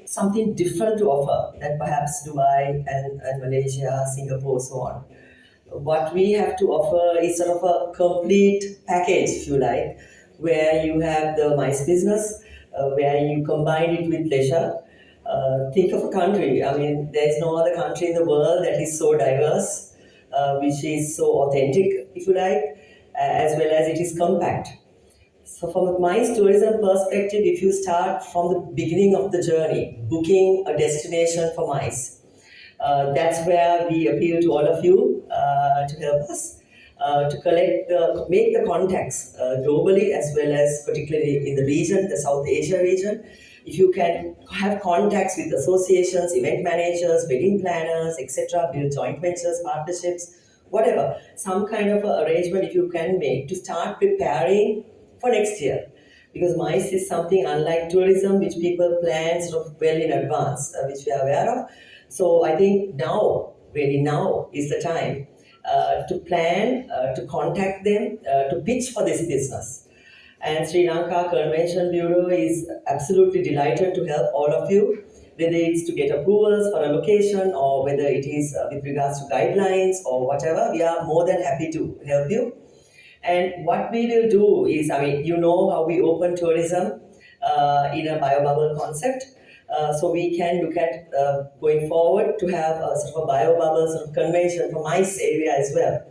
something different to offer than perhaps Dubai and Malaysia, Singapore, so on. What we have to offer is sort of a complete package, if you like, where you have the mice business, where you combine it with leisure. Think of a country. I mean, there's no other country in the world that is so diverse, which is so authentic, if you like, as well as it is compact. So, from a MICE tourism perspective, if you start from the beginning of the journey, booking a destination for MICE, that's where we appeal to all of you to help us to make the contacts globally as well as particularly in the region, the South Asia region. If you can have contacts with associations, event managers, wedding planners, etc., build joint ventures, partnerships, whatever, some kind of a arrangement if you can make to start preparing for next year. Because MICE is something unlike tourism, which people plan sort of well in advance, which we are aware of. So I think now, really now, is the time to plan, to contact them, to pitch for this business. And Sri Lanka Convention Bureau is absolutely delighted to help all of you, whether it's to get approvals for a location or whether it is with regards to guidelines or whatever. We are more than happy to help you. And what we will do is, I mean, you know how we open tourism in a biobubble concept. So we can look at going forward to have a sort of a biobubble sort of convention for MICE area as well.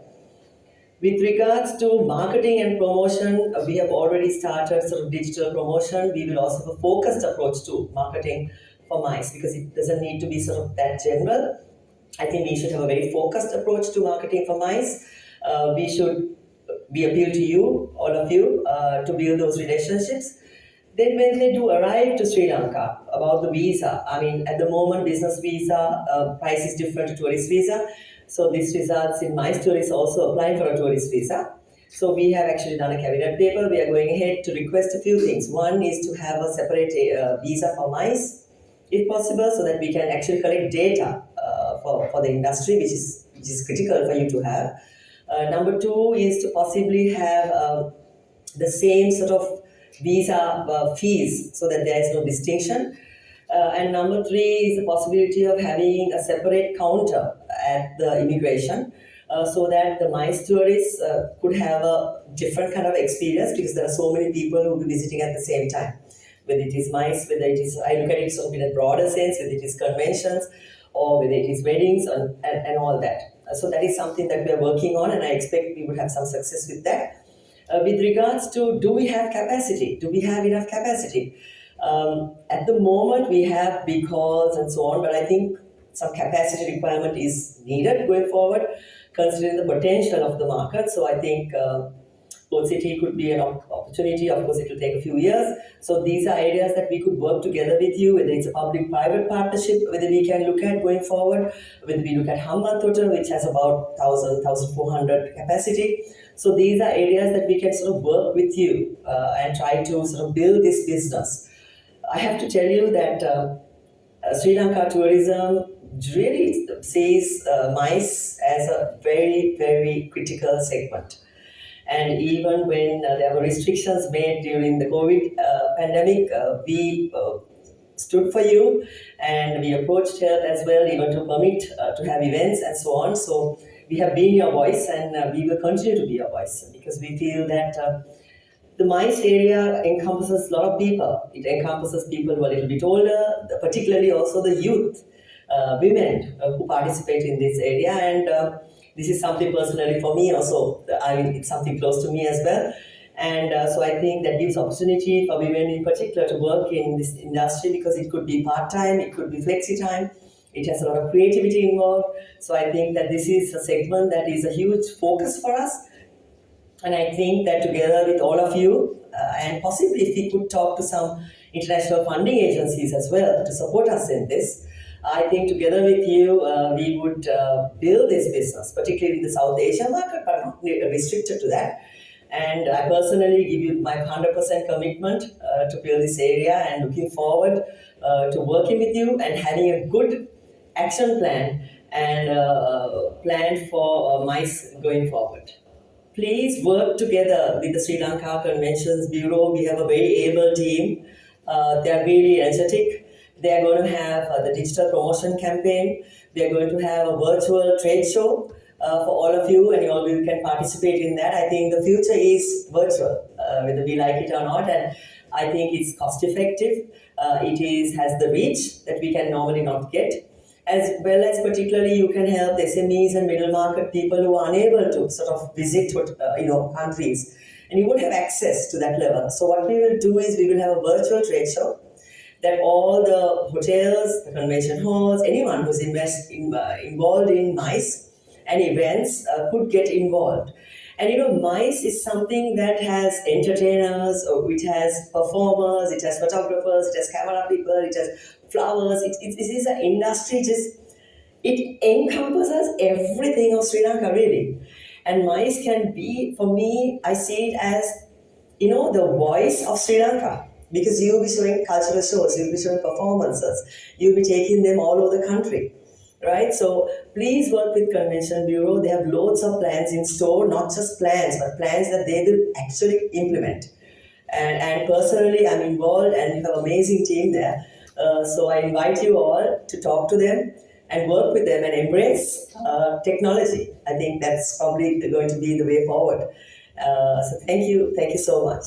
With regards to marketing and promotion, we have already started sort of digital promotion. We will also have a focused approach to marketing for MICE because it doesn't need to be sort of that general. I think we should have a very focused approach to marketing for MICE. We appeal to you, all of you, to build those relationships. Then when they do arrive to Sri Lanka, about the visa, I mean, at the moment, business visa price is different to tourist visa. So this results in MICE tourists also applying for a tourist visa. So we have actually done a cabinet paper. We are going ahead to request a few things. One is to have a separate visa for MICE, if possible, so that we can actually collect data for the industry, which is critical for you to have. Number two is to possibly have the same sort of visa fees so that there is no distinction. And number three is the possibility of having a separate counter at the immigration so that the MICE tourists could have a different kind of experience because there are so many people who will be visiting at the same time. Whether it is MICE, whether it is, I look at it sort of in a broader sense, whether it is conventions or whether it is weddings and all that. So that is something that we are working on, and I expect we would have some success with that. With regards to do we have capacity? Do we have enough capacity? At the moment, we have big halls and so on, but I think some capacity requirement is needed going forward, considering the potential of the market. So I think Old City could be an opportunity. Of course, it will take a few years. So these are areas that we could work together with you, whether it's a public-private partnership, whether we can look at going forward, whether we look at Hambantota, which has about 1,400 capacity. So these are areas that we can sort of work with you and try to sort of build this business. I have to tell you that Sri Lanka tourism really sees MICE as a very, very critical segment. And even when there were restrictions made during the COVID pandemic, we stood for you and we approached help as well, even to permit to have events and so on. So we have been your voice and we will continue to be your voice because we feel that the MICE area encompasses a lot of people. It encompasses people who are a little bit older, particularly also the youth, women who participate in this area. And this is something personally for me also. I mean, it's something close to me as well. And so I think that gives opportunity for women in particular to work in this industry because it could be part-time, it could be flexi-time. It has a lot of creativity involved. So I think that this is a segment that is a huge focus for us. And I think that together with all of you, and possibly if we could talk to some international funding agencies as well to support us in this, I think together with you, we would build this business, particularly in the South Asia market, but not restricted to that. And I personally give you my 100% commitment to build this area and looking forward to working with you and having a good action plan and plan for MICE going forward. Please work together with the Sri Lanka Conventions Bureau. We have a very able team They are really energetic. They are going to have the digital promotion campaign. We are going to have a virtual trade show for all of you, and all of you can participate in that. I think the future is virtual, whether we like it or not, and I think it's cost effective. It is has the reach that we can normally not get, as well as particularly you can help the SMEs and middle market people who are unable to sort of visit countries, and you would have access to that level. So what we will do is we will have a virtual trade show that all the hotels, the convention halls, anyone who's involved in MICE and events could get involved. And MICE is something that has entertainers, or it has performers, it has photographers, it has camera people, it has flowers. It is an industry, just it encompasses everything of Sri Lanka, really. And MICE can be, for me, I see it as the voice of Sri Lanka, because you'll be showing cultural shows, you'll be showing performances, you'll be taking them all over the country, right? So please work with Convention Bureau. They have loads of plans in store, not just plans, but plans that they will actually implement. And personally, I'm involved, and you have an amazing team there. So I invite you all to talk to them and work with them and embrace technology. I think that's probably going to be the way forward. So thank you so much.